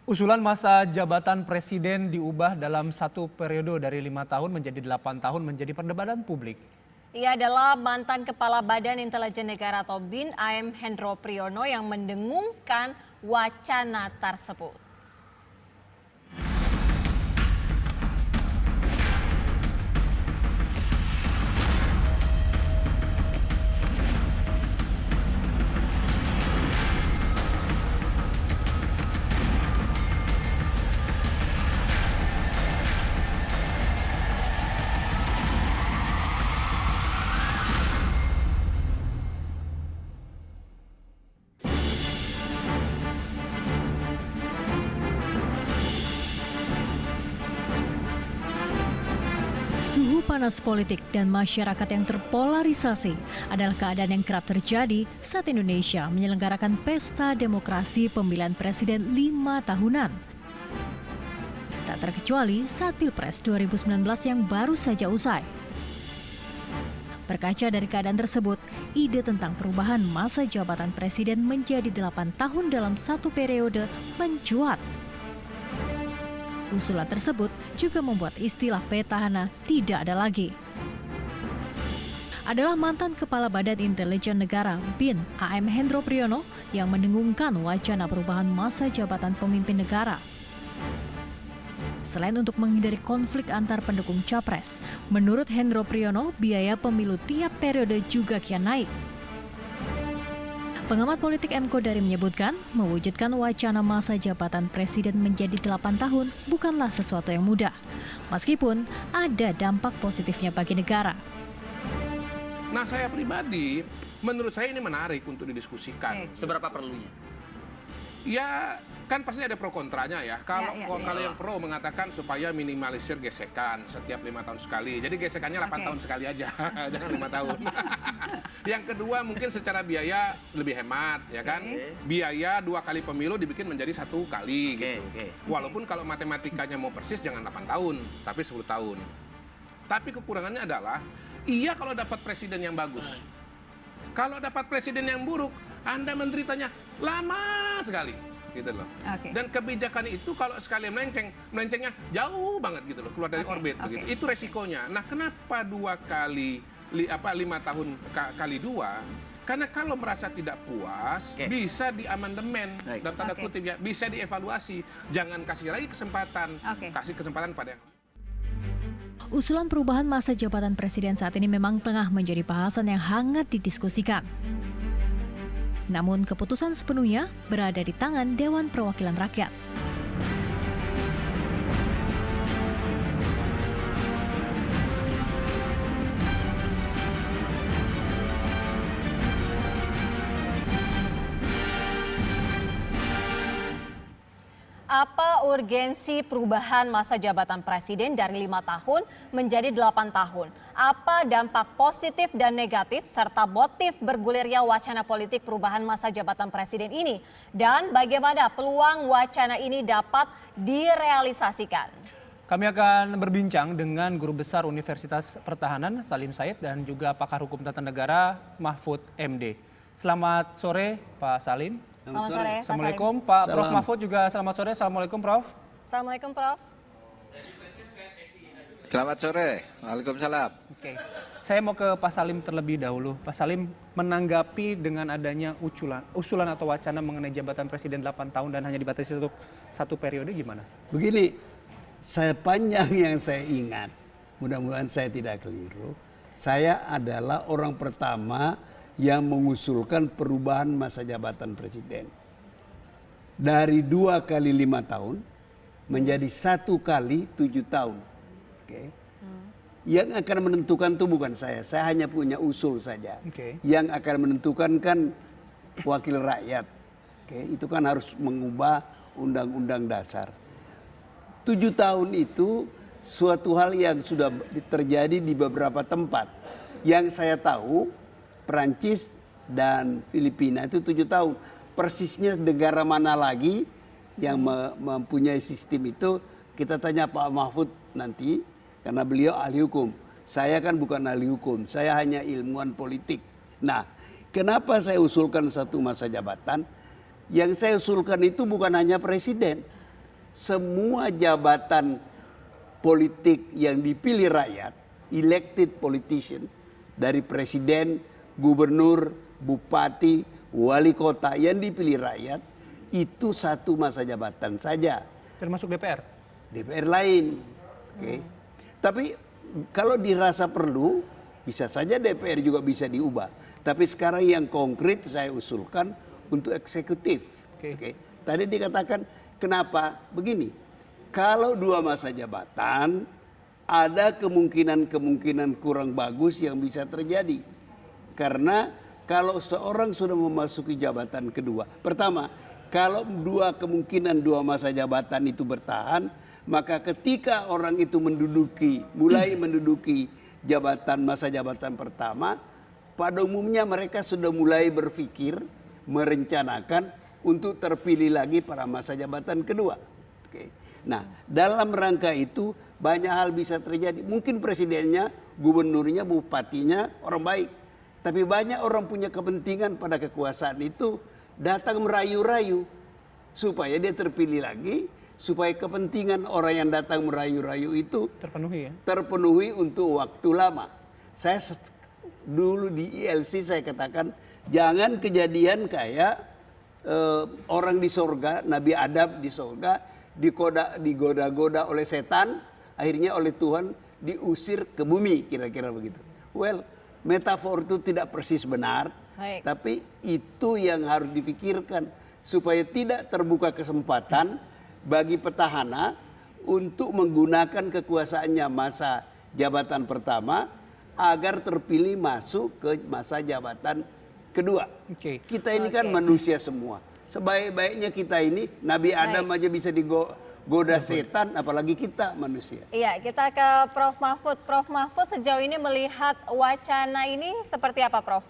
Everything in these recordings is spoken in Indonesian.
Usulan masa jabatan presiden diubah dalam satu periode dari 5 tahun menjadi 8 tahun menjadi perdebatan publik. Ia adalah mantan Kepala Badan Intelijen Negara atau BIN AM Hendro Priyono yang mendengungkan wacana tersebut. Suhu panas politik dan masyarakat yang terpolarisasi adalah keadaan yang kerap terjadi saat Indonesia menyelenggarakan pesta demokrasi pemilihan presiden 5 tahunan. Tak terkecuali saat Pilpres 2019 yang baru saja usai. Berkaca dari keadaan tersebut, ide tentang perubahan masa jabatan presiden menjadi 8 tahun dalam satu periode mencuat. Usulan tersebut juga membuat istilah petahana tidak ada lagi. Adalah mantan Kepala Badan Intelijen Negara BIN AM Hendro Priyono yang mendengungkan wacana perubahan masa jabatan pemimpin negara. Selain untuk menghindari konflik antar pendukung capres, menurut Hendro Priyono biaya pemilu tiap periode juga kian naik. Pengamat politik M. Kodari menyebutkan, mewujudkan wacana masa jabatan presiden menjadi 8 tahun bukanlah sesuatu yang mudah, meskipun ada dampak positifnya bagi negara. Nah, saya pribadi, menurut saya ini menarik untuk didiskusikan. Seberapa perlunya? Ya, kan pasti ada pro kontranya ya. Kalau yang pro mengatakan supaya minimalisir gesekan setiap 5 tahun sekali. Jadi gesekannya 8 tahun sekali aja, jangan 5 tahun. Yang kedua mungkin secara biaya lebih hemat, ya kan? Biaya 2 kali pemilu dibikin menjadi 1 kali gitu. Walaupun kalau matematikanya mau persis jangan 8 tahun, tapi 10 tahun. Tapi kekurangannya adalah, iya kalau dapat presiden yang bagus. Kalau dapat presiden yang buruk, Anda menderitanya lama sekali. Gitu loh. Dan kebijakan itu kalau sekali melencengnya jauh banget gitu loh, keluar dari orbit begitu. Itu resikonya. Nah, kenapa 5 tahun kali 2? Karena kalau merasa tidak puas, bisa diamandemen, dalam tanda kutip ya, bisa dievaluasi. Jangan kasih lagi kesempatan, kasih kesempatan pada yang... Usulan perubahan masa jabatan presiden saat ini memang tengah menjadi bahasan yang hangat didiskusikan. Namun keputusan sepenuhnya berada di tangan Dewan Perwakilan Rakyat. Apa urgensi perubahan masa jabatan presiden dari 5 tahun menjadi 8 tahun? Apa dampak positif dan negatif serta motif bergulirnya wacana politik perubahan masa jabatan presiden ini? Dan bagaimana peluang wacana ini dapat direalisasikan? Kami akan berbincang dengan Guru Besar Universitas Pertahanan Salim Said dan juga pakar hukum tata negara Mahfud MD. Selamat sore Pak Salim. Selamat sore, Pak Assalamualaikum Salim. Pak Prof Mahfud juga selamat sore. Assalamualaikum Prof. Assalamualaikum Prof. Selamat sore, waalaikumsalam. Oke, saya mau ke Pak Salim terlebih dahulu. Pak Salim menanggapi dengan adanya usulan atau wacana mengenai jabatan presiden 8 tahun dan hanya dibatasi satu periode gimana? Begini, sepanjang yang saya ingat, mudah-mudahan saya tidak keliru, saya adalah orang pertama yang mengusulkan perubahan masa jabatan presiden. Dari 2 kali 5 tahun menjadi 1 kali 7 tahun. Oke. Yang akan menentukan itu bukan saya hanya punya usul saja. Yang akan menentukan kan wakil rakyat. Oke. Itu kan harus mengubah undang-undang dasar. 7 tahun itu suatu hal yang sudah terjadi di beberapa tempat. Yang saya tahu Perancis dan Filipina itu 7 tahun. Persisnya negara mana lagi yang mempunyai sistem itu, kita tanya Pak Mahfud nanti, karena beliau ahli hukum. Saya kan bukan ahli hukum, saya hanya ilmuwan politik. Nah, kenapa saya usulkan satu masa jabatan? Yang saya usulkan itu bukan hanya presiden, semua jabatan politik yang dipilih rakyat, elected politician, dari presiden, gubernur, bupati, wali kota yang dipilih rakyat, itu satu masa jabatan saja. Termasuk DPR? DPR lain. Oke. Tapi kalau dirasa perlu, bisa saja DPR juga bisa diubah. Tapi sekarang yang konkret saya usulkan untuk eksekutif. Oke. Tadi dikatakan kenapa begini? Kalau 2 masa jabatan, ada kemungkinan kurang bagus yang bisa terjadi. Karena kalau seorang sudah memasuki jabatan kedua, pertama, kalau kemungkinan 2 masa jabatan itu bertahan, maka ketika orang itu mulai menduduki masa jabatan pertama, pada umumnya mereka sudah mulai berpikir, merencanakan untuk terpilih lagi pada masa jabatan kedua. Oke. Nah, dalam rangka itu banyak hal bisa terjadi. Mungkin presidennya, gubernurnya, bupatinya orang baik. Tapi banyak orang punya kepentingan pada kekuasaan itu datang merayu-rayu supaya dia terpilih lagi, supaya kepentingan orang yang datang merayu-rayu itu terpenuhi untuk waktu lama. Saya dulu di ILC saya katakan jangan kejadian kayak orang di sorga, Nabi Adam di sorga digoda-goda oleh setan, akhirnya oleh Tuhan diusir ke bumi, kira-kira begitu. Well, metafor itu tidak persis benar, tapi itu yang harus dipikirkan supaya tidak terbuka kesempatan bagi petahana untuk menggunakan kekuasaannya masa jabatan pertama agar terpilih masuk ke masa jabatan kedua. Kita ini kan manusia semua. Sebaik-baiknya kita ini, Nabi Adam aja bisa digoda setan, apalagi kita manusia. Iya, kita ke Prof. Mahfud. Prof. Mahfud sejauh ini melihat wacana ini seperti apa, Prof?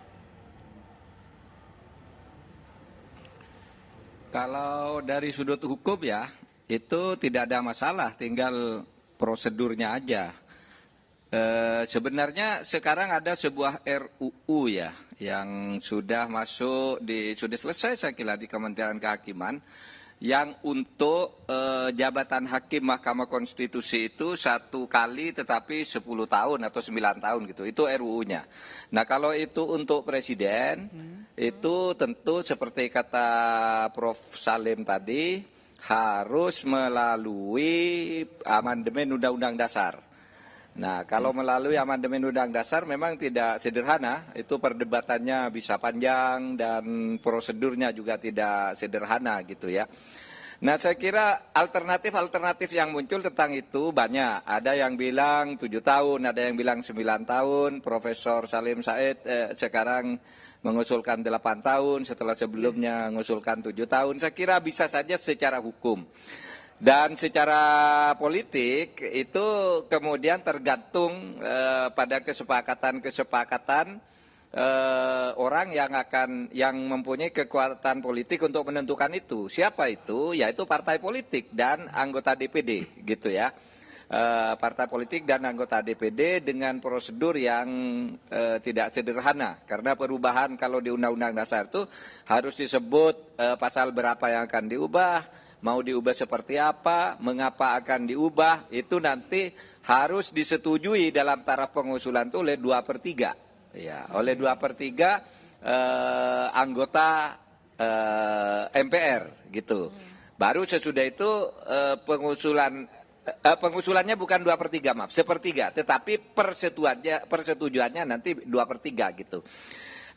Kalau dari sudut hukum ya, itu tidak ada masalah, tinggal prosedurnya aja. Sebenarnya sekarang ada sebuah RUU ya yang sudah sudah selesai saya kira di Kementerian Kehakiman yang untuk jabatan hakim Mahkamah Konstitusi itu 1 kali tetapi 10 tahun atau 9 tahun gitu. Itu RUU-nya. Nah, kalau itu untuk presiden itu tentu seperti kata Prof. Salim tadi harus melalui amandemen Undang-Undang Dasar. Nah, kalau melalui amandemen Undang Dasar memang tidak sederhana, itu perdebatannya bisa panjang dan prosedurnya juga tidak sederhana gitu ya. Nah, saya kira alternatif yang muncul tentang itu banyak. Ada yang bilang 7 tahun, ada yang bilang 9 tahun. Profesor Salim Said sekarang mengusulkan 8 tahun, setelah sebelumnya mengusulkan 7 tahun. Saya kira bisa saja secara hukum. Dan secara politik itu kemudian tergantung pada kesepakatan orang yang mempunyai kekuatan politik untuk menentukan itu. Siapa itu? Yaitu partai politik dan anggota DPD gitu ya. Partai politik dan anggota DPD dengan prosedur yang tidak sederhana. Karena perubahan kalau di Undang-Undang Dasar itu harus disebut pasal berapa yang akan diubah, mau diubah seperti apa, mengapa akan diubah, itu nanti harus disetujui dalam taraf pengusulan itu oleh 2/3. Ya, oleh 2/3 anggota MPR gitu. Baru sesudah itu pengusulannya bukan 2/3, maaf, 1/3, tetapi persetujuannya nanti 2/3 gitu.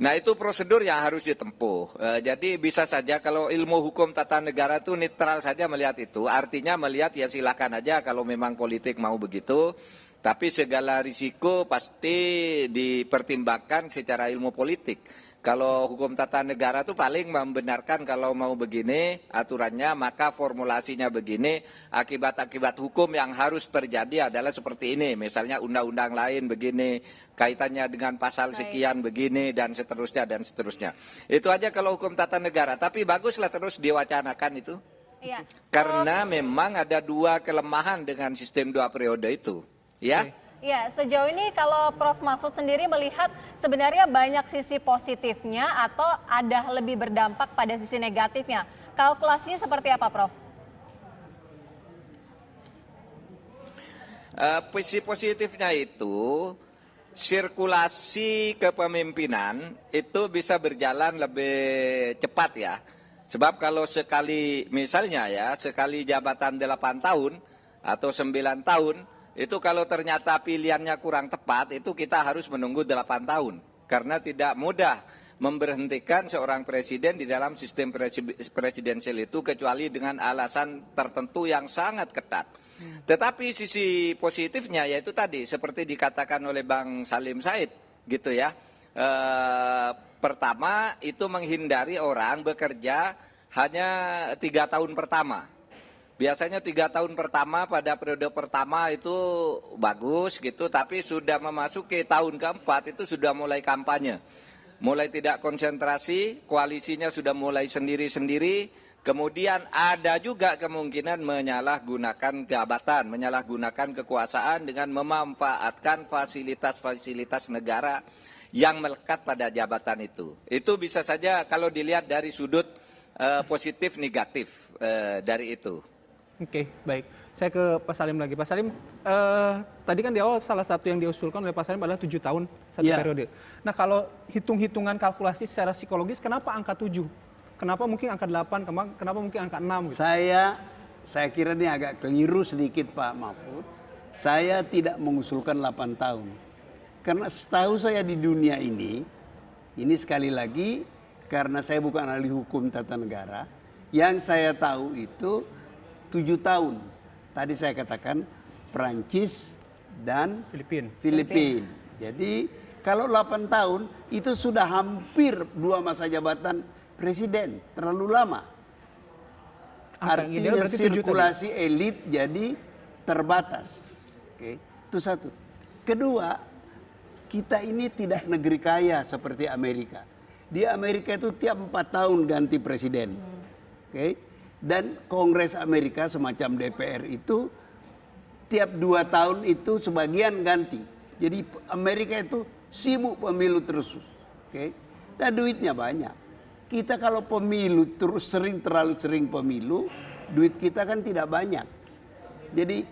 Nah, itu prosedur yang harus ditempuh. Jadi bisa saja kalau ilmu hukum tata negara itu netral saja melihat itu. Artinya melihat ya silakan aja kalau memang politik mau begitu. Tapi segala risiko pasti dipertimbangkan secara ilmu politik. Kalau hukum tata negara itu paling membenarkan kalau mau begini aturannya, maka formulasinya begini, akibat-akibat hukum yang harus terjadi adalah seperti ini. Misalnya undang-undang lain begini, kaitannya dengan pasal sekian begini, dan seterusnya, dan seterusnya. Itu aja kalau hukum tata negara, tapi baguslah terus diwacanakan itu. Iya. Karena memang ada 2 kelemahan dengan sistem 2 periode itu. Ya. Ya, sejauh ini kalau Prof. Mahfud sendiri melihat sebenarnya banyak sisi positifnya atau ada lebih berdampak pada sisi negatifnya. Kalkulasinya seperti apa, Prof? Sisi positifnya itu sirkulasi kepemimpinan itu bisa berjalan lebih cepat ya. Sebab kalau sekali misalnya ya, sekali jabatan 8 tahun atau 9 tahun, itu kalau ternyata pilihannya kurang tepat, itu kita harus menunggu 8 tahun. Karena tidak mudah memberhentikan seorang presiden di dalam sistem presidensial itu kecuali dengan alasan tertentu yang sangat ketat. Tetapi sisi positifnya yaitu tadi seperti dikatakan oleh Bang Salim Said gitu ya. Pertama itu menghindari orang bekerja hanya 3 tahun pertama. Biasanya 3 tahun pertama pada periode pertama itu bagus gitu, tapi sudah memasuki tahun keempat itu sudah mulai kampanye. Mulai tidak konsentrasi, koalisinya sudah mulai sendiri-sendiri, kemudian ada juga kemungkinan menyalahgunakan jabatan, menyalahgunakan kekuasaan dengan memanfaatkan fasilitas-fasilitas negara yang melekat pada jabatan itu. Itu bisa saja kalau dilihat dari sudut positif negatif dari itu. Oke, baik. Saya ke Pak Salim lagi. Pak Salim, tadi kan di awal salah satu yang diusulkan oleh Pak Salim adalah 7 tahun satu periode. Nah, kalau hitung-hitungan kalkulasi secara psikologis, kenapa angka 7? Kenapa mungkin angka 8? Kenapa mungkin angka 6? Gitu? Saya kira ini agak keliru sedikit Pak Mahfud. Saya tidak mengusulkan 8 tahun. Karena setahu saya di dunia ini sekali lagi, karena saya bukan ahli hukum tata negara, yang saya tahu itu 7 tahun. Tadi saya katakan Perancis dan Filipina. Jadi kalau 8 tahun itu sudah hampir 2 masa jabatan presiden, terlalu lama. Artinya sirkulasi elit jadi terbatas. Oke, itu satu. Kedua, kita ini tidak negeri kaya seperti Amerika. Di Amerika itu tiap 4 tahun ganti presiden. Oke. Dan Kongres Amerika semacam DPR itu tiap 2 tahun itu sebagian ganti. Jadi Amerika itu sibuk pemilu terus. Oke. Dan duitnya banyak. Kita kalau pemilu terus terlalu sering pemilu, duit kita kan tidak banyak. Jadi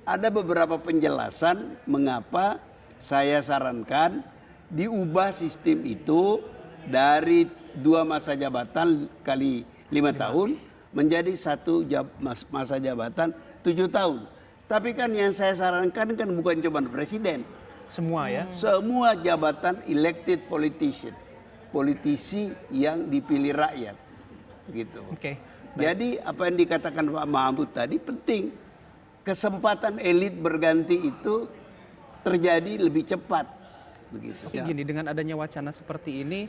ada beberapa penjelasan mengapa saya sarankan diubah sistem itu dari 2 masa jabatan kali 5 tahun menjadi 1 masa jabatan 7 tahun. Tapi kan yang saya sarankan kan bukan cuma presiden. Semua ya? Semua jabatan elected politician. Politisi yang dipilih rakyat. Gitu. Oke. Jadi apa yang dikatakan Pak Mahfud tadi penting. Kesempatan elit berganti itu terjadi lebih cepat. Begitu. Tapi gini, dengan adanya wacana seperti ini,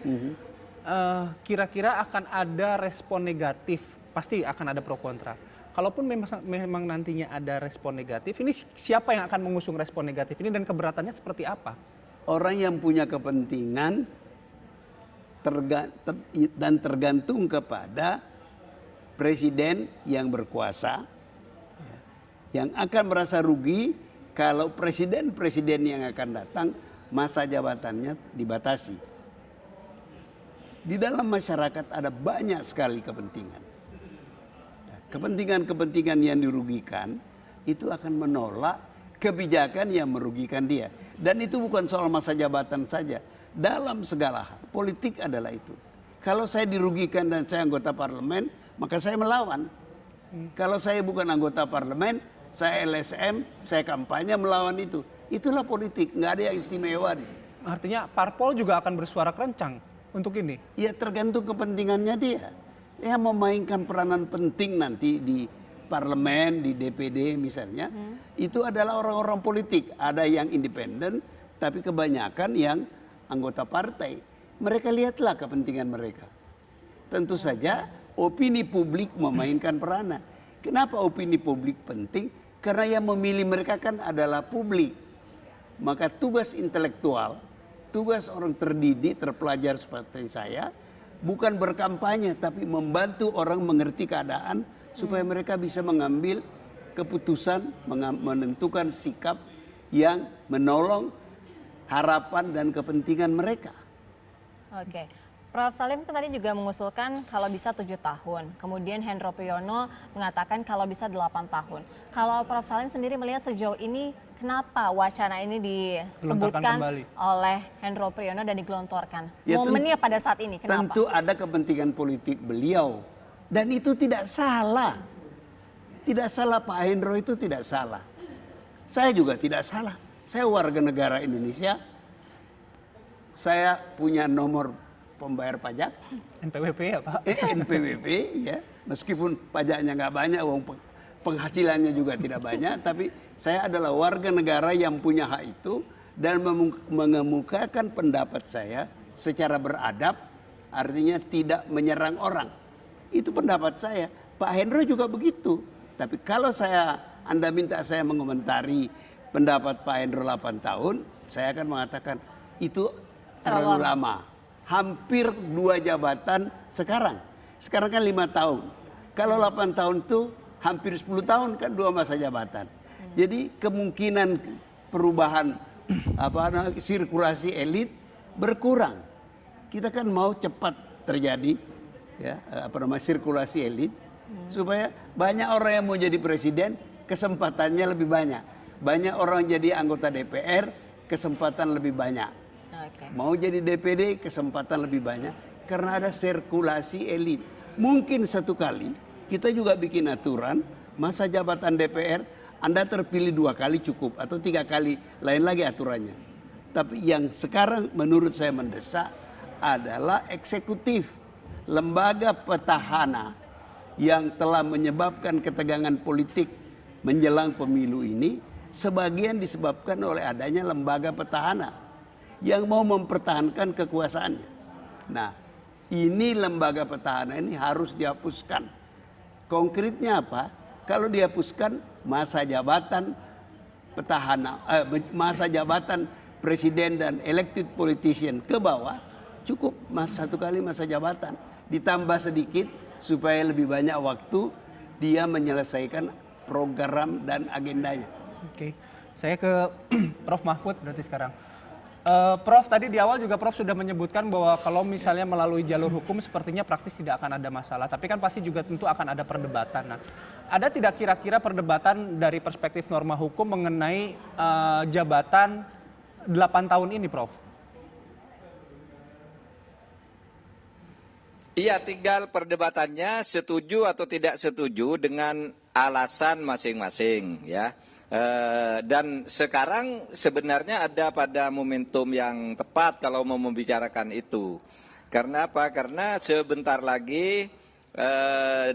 kira-kira akan ada respon negatif. Pasti akan ada pro kontra. Kalaupun memang nantinya ada respon negatif, ini siapa yang akan mengusung respon negatif ini dan keberatannya seperti apa? Orang yang punya kepentingan dan tergantung kepada presiden yang berkuasa, yang akan merasa rugi kalau presiden-presiden yang akan datang masa jabatannya dibatasi. Di dalam masyarakat ada banyak sekali kepentingan. Kepentingan-kepentingan yang dirugikan itu akan menolak kebijakan yang merugikan dia. Dan itu bukan soal masa jabatan saja. Dalam segala hal, politik adalah itu. Kalau saya dirugikan dan saya anggota parlemen, maka saya melawan. Kalau saya bukan anggota parlemen, saya LSM, saya kampanye melawan itu. Itulah politik, nggak ada yang istimewa di sini. Artinya parpol juga akan bersuara kencang untuk ini? Ya tergantung kepentingannya dia. Yang memainkan peranan penting nanti di parlemen, di DPD misalnya, itu adalah orang-orang politik. Ada yang independen, tapi kebanyakan yang anggota partai. Mereka lihatlah kepentingan mereka. Tentu saja opini publik memainkan peranan. Kenapa opini publik penting? Karena yang memilih mereka kan adalah publik. Maka tugas intelektual, tugas orang terdidik, terpelajar seperti saya, bukan berkampanye tapi membantu orang mengerti keadaan supaya mereka bisa mengambil keputusan, menentukan sikap yang menolong harapan dan kepentingan mereka. Oke. Prof. Salim kan tadi juga mengusulkan kalau bisa 7 tahun. Kemudian Hendro Priyono mengatakan kalau bisa 8 tahun. Kalau Prof. Salim sendiri melihat sejauh ini kenapa wacana ini disebutkan oleh Hendro Priyono dan digelontorkan? Ya, momennya pada saat ini, kenapa? Tentu ada kepentingan politik beliau. Dan itu tidak salah. Tidak salah, Pak Hendro itu tidak salah. Saya juga tidak salah. Saya warga negara Indonesia. Saya punya nomor pembayar pajak. NPWP ya Pak? NPWP ya. Meskipun pajaknya nggak banyak, uang penghasilannya juga tidak banyak. Tapi saya adalah warga negara yang punya hak itu. Dan mengemukakan pendapat saya secara beradab. Artinya tidak menyerang orang. Itu pendapat saya. Pak Hendro juga begitu. Tapi kalau Anda minta saya mengomentari pendapat Pak Hendro 8 tahun, saya akan mengatakan itu terlalu lama. Hampir 2 jabatan sekarang. Sekarang kan 5 tahun. Kalau 8 tahun itu hampir 10 tahun kan 2 masa jabatan. Jadi kemungkinan perubahan sirkulasi elit berkurang. Kita kan mau cepat terjadi ya sirkulasi elit supaya banyak orang yang mau jadi presiden, kesempatannya lebih banyak. Banyak orang jadi anggota DPR, kesempatan lebih banyak. Mau jadi DPD, kesempatan lebih banyak karena ada sirkulasi elit. Mungkin satu kali kita juga bikin aturan masa jabatan DPR Anda terpilih 2 kali cukup atau 3 kali, lain lagi aturannya. Tapi yang sekarang menurut saya mendesak adalah eksekutif, lembaga petahana yang telah menyebabkan ketegangan politik menjelang pemilu ini sebagian disebabkan oleh adanya lembaga petahana yang mau mempertahankan kekuasaannya. Nah, ini lembaga petahana ini harus dihapuskan. Konkretnya apa? Kalau dihapuskan masa jabatan petahana, masa jabatan presiden dan elected politician ke bawah cukup 1 kali masa jabatan. Ditambah sedikit supaya lebih banyak waktu dia menyelesaikan program dan agendanya. Oke, saya ke Prof. Mahfud berarti sekarang. Prof, tadi di awal juga Prof sudah menyebutkan bahwa kalau misalnya melalui jalur hukum sepertinya praktis tidak akan ada masalah. Tapi kan pasti juga tentu akan ada perdebatan. Nah, ada tidak kira-kira perdebatan dari perspektif norma hukum mengenai jabatan 8 tahun ini, Prof? Iya, tinggal perdebatannya setuju atau tidak setuju dengan alasan masing-masing ya. Dan sekarang sebenarnya ada pada momentum yang tepat kalau mau membicarakan itu. Karena apa? Karena sebentar lagi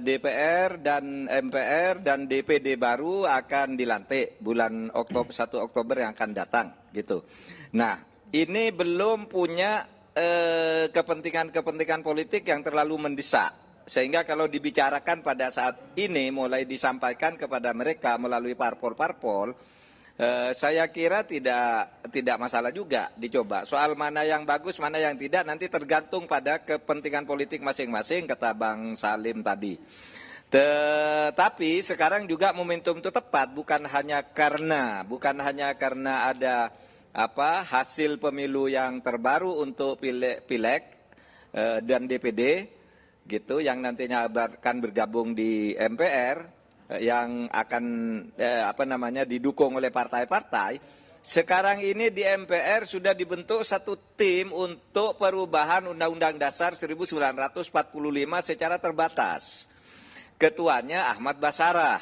DPR dan MPR dan DPD baru akan dilantik bulan 1 Oktober yang akan datang gitu. Nah, ini belum punya kepentingan-kepentingan politik yang terlalu mendesak. Sehingga kalau dibicarakan pada saat ini mulai disampaikan kepada mereka melalui parpol-parpol, saya kira tidak masalah juga dicoba. Soal mana yang bagus, mana yang tidak nanti tergantung pada kepentingan politik masing-masing, kata Bang Salim tadi. Tetapi sekarang juga momentum itu tepat, bukan hanya karena ada hasil pemilu yang terbaru untuk pileg dan DPD gitu yang nantinya akan bergabung di MPR yang akan didukung oleh partai-partai. Sekarang ini di MPR sudah dibentuk satu tim untuk perubahan Undang-Undang Dasar 1945 secara terbatas. Ketuanya Ahmad Basarah.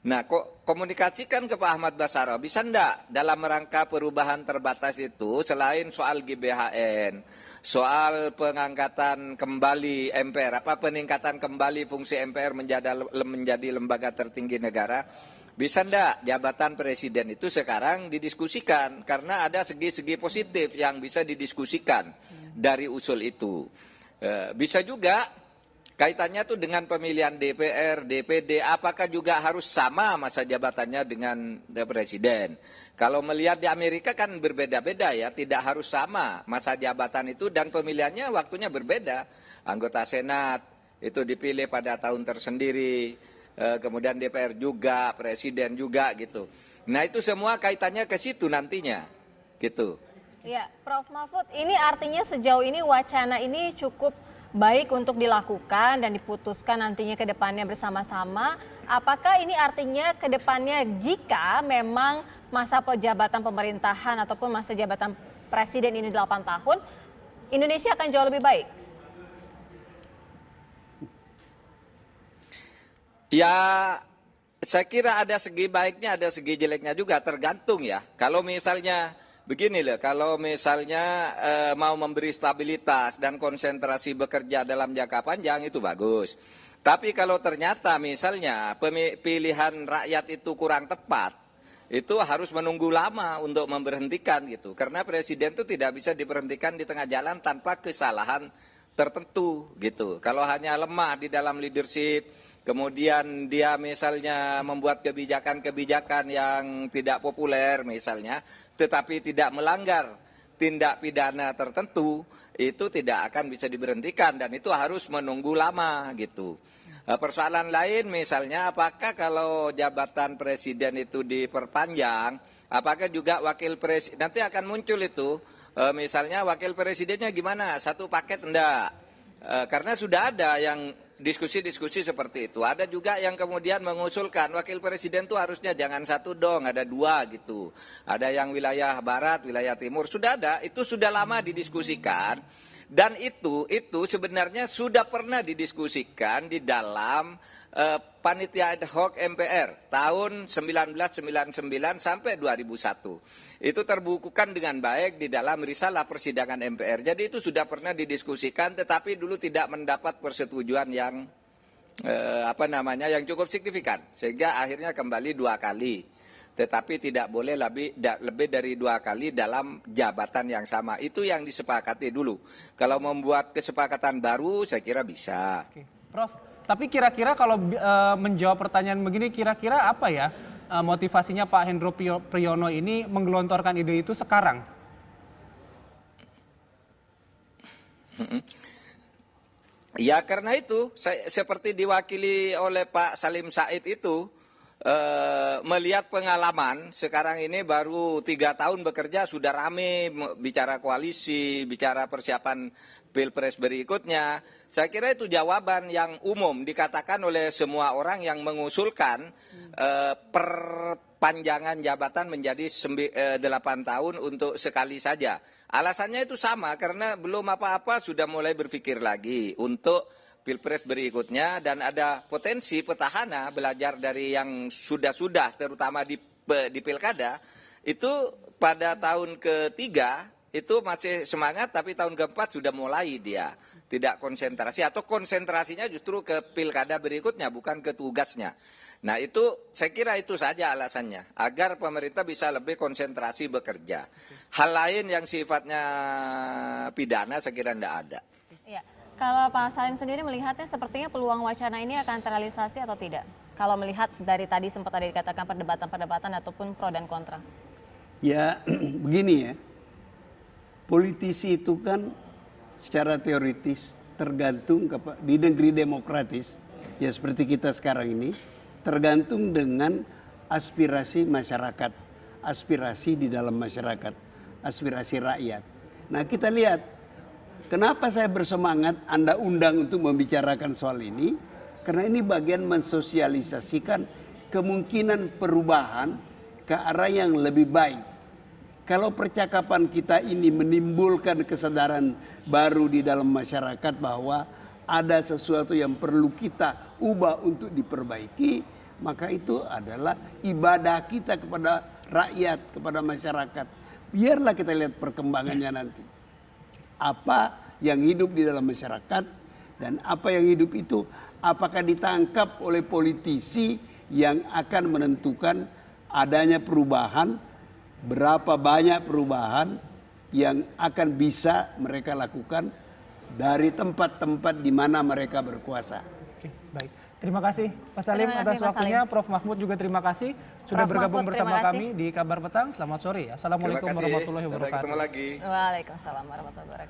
Nah, komunikasikan ke Pak Ahmad Basarah, bisa enggak dalam rangka perubahan terbatas itu selain soal GBHN, soal pengangkatan kembali MPR, peningkatan kembali fungsi MPR menjadi lembaga tertinggi negara, bisa enggak jabatan presiden itu sekarang didiskusikan karena ada segi-segi positif yang bisa didiskusikan dari usul itu. Bisa juga kaitannya tuh dengan pemilihan DPR, DPD, apakah juga harus sama masa jabatannya dengan presiden? Kalau melihat di Amerika kan berbeda-beda ya, tidak harus sama masa jabatan itu dan pemilihannya waktunya berbeda. Anggota Senat itu dipilih pada tahun tersendiri, kemudian DPR juga, presiden juga gitu. Nah itu semua kaitannya ke situ nantinya, gitu. Ya, Prof. Mahfud, ini artinya sejauh ini wacana ini cukup baik untuk dilakukan dan diputuskan nantinya ke depannya bersama-sama. Apakah ini artinya ke depannya jika memang masa jabatan pemerintahan ataupun masa jabatan presiden ini 8 tahun, Indonesia akan jauh lebih baik? Ya, saya kira ada segi baiknya, ada segi jeleknya juga, tergantung ya. Kalau misalnya begini loh, kalau misalnya mau memberi stabilitas dan konsentrasi bekerja dalam jangka panjang itu bagus. Tapi kalau ternyata misalnya pilihan rakyat itu kurang tepat, itu harus menunggu lama untuk memberhentikan gitu. Karena presiden itu tidak bisa diberhentikan di tengah jalan tanpa kesalahan tertentu gitu. Kalau hanya lemah di dalam leadership, kemudian dia misalnya membuat kebijakan-kebijakan yang tidak populer misalnya, tetapi tidak melanggar tindak pidana tertentu, itu tidak akan bisa diberhentikan dan itu harus menunggu lama gitu. Persoalan lain misalnya apakah kalau jabatan presiden itu diperpanjang, apakah juga wakil presiden, nanti akan muncul itu misalnya wakil presidennya gimana, satu paket enggak. Karena sudah ada yang diskusi-diskusi seperti itu. Ada juga yang kemudian mengusulkan wakil presiden itu harusnya jangan satu dong, ada dua gitu. Ada yang wilayah barat, wilayah timur, sudah ada. Itu sudah lama didiskusikan. Dan itu sebenarnya sudah pernah didiskusikan di dalam panitia ad hoc MPR tahun 1999 sampai 2001. Itu terbukukan dengan baik di dalam risalah persidangan MPR. Jadi itu sudah pernah didiskusikan, tetapi dulu tidak mendapat persetujuan yang yang cukup signifikan, sehingga akhirnya kembali 2 kali. Tetapi tidak boleh lebih dari 2 kali dalam jabatan yang sama. Itu yang disepakati dulu. Kalau membuat kesepakatan baru, saya kira bisa. Oke. Prof, tapi kira-kira kalau menjawab pertanyaan begini, kira-kira apa ya motivasinya Pak Hendro Priyono ini menggelontorkan ide itu sekarang? Ya karena itu, seperti diwakili oleh Pak Salim Said itu, melihat pengalaman sekarang ini baru 3 tahun bekerja sudah rame bicara koalisi, bicara persiapan pilpres berikutnya. Saya kira itu jawaban yang umum dikatakan oleh semua orang yang mengusulkan perpanjangan jabatan menjadi 8 tahun untuk sekali saja. Alasannya itu sama, karena belum apa-apa sudah mulai berpikir lagi untuk pilpres berikutnya, dan ada potensi petahana belajar dari yang sudah-sudah, terutama di pilkada, itu pada tahun ketiga itu masih semangat, tapi tahun keempat sudah mulai dia tidak konsentrasi, atau konsentrasinya justru ke pilkada berikutnya, bukan ke tugasnya. Nah itu saya kira itu saja alasannya, agar pemerintah bisa lebih konsentrasi bekerja. Hal lain yang sifatnya pidana saya kira tidak ada. Ya. Kalau Pak Salim sendiri melihatnya sepertinya peluang wacana ini akan terrealisasi atau tidak? Kalau melihat dari tadi sempat ada dikatakan perdebatan-perdebatan ataupun pro dan kontra. Ya begini ya, politisi itu kan secara teoritis tergantung di negeri demokratis, ya seperti kita sekarang ini, tergantung dengan aspirasi masyarakat, aspirasi di dalam masyarakat, aspirasi rakyat. Nah kita lihat, kenapa saya bersemangat Anda undang untuk membicarakan soal ini? Karena ini bagian mensosialisasikan kemungkinan perubahan ke arah yang lebih baik. Kalau percakapan kita ini menimbulkan kesadaran baru di dalam masyarakat bahwa ada sesuatu yang perlu kita ubah untuk diperbaiki, maka itu adalah ibadah kita kepada rakyat, kepada masyarakat. Biarlah kita lihat perkembangannya nanti. Apa yang hidup di dalam masyarakat dan apa yang hidup itu apakah ditangkap oleh politisi yang akan menentukan adanya perubahan, berapa banyak perubahan yang akan bisa mereka lakukan dari tempat-tempat di mana mereka berkuasa. Oke, baik. Terima kasih Pak Salim atas waktunya. Prof. Mahfud juga terima kasih sudah bergabung bersama kami di Kabar Petang. Selamat sore. Assalamualaikum warahmatullahi wabarakatuh. Sampai ketemu lagi. Waalaikumsalam warahmatullahi wabarakatuh.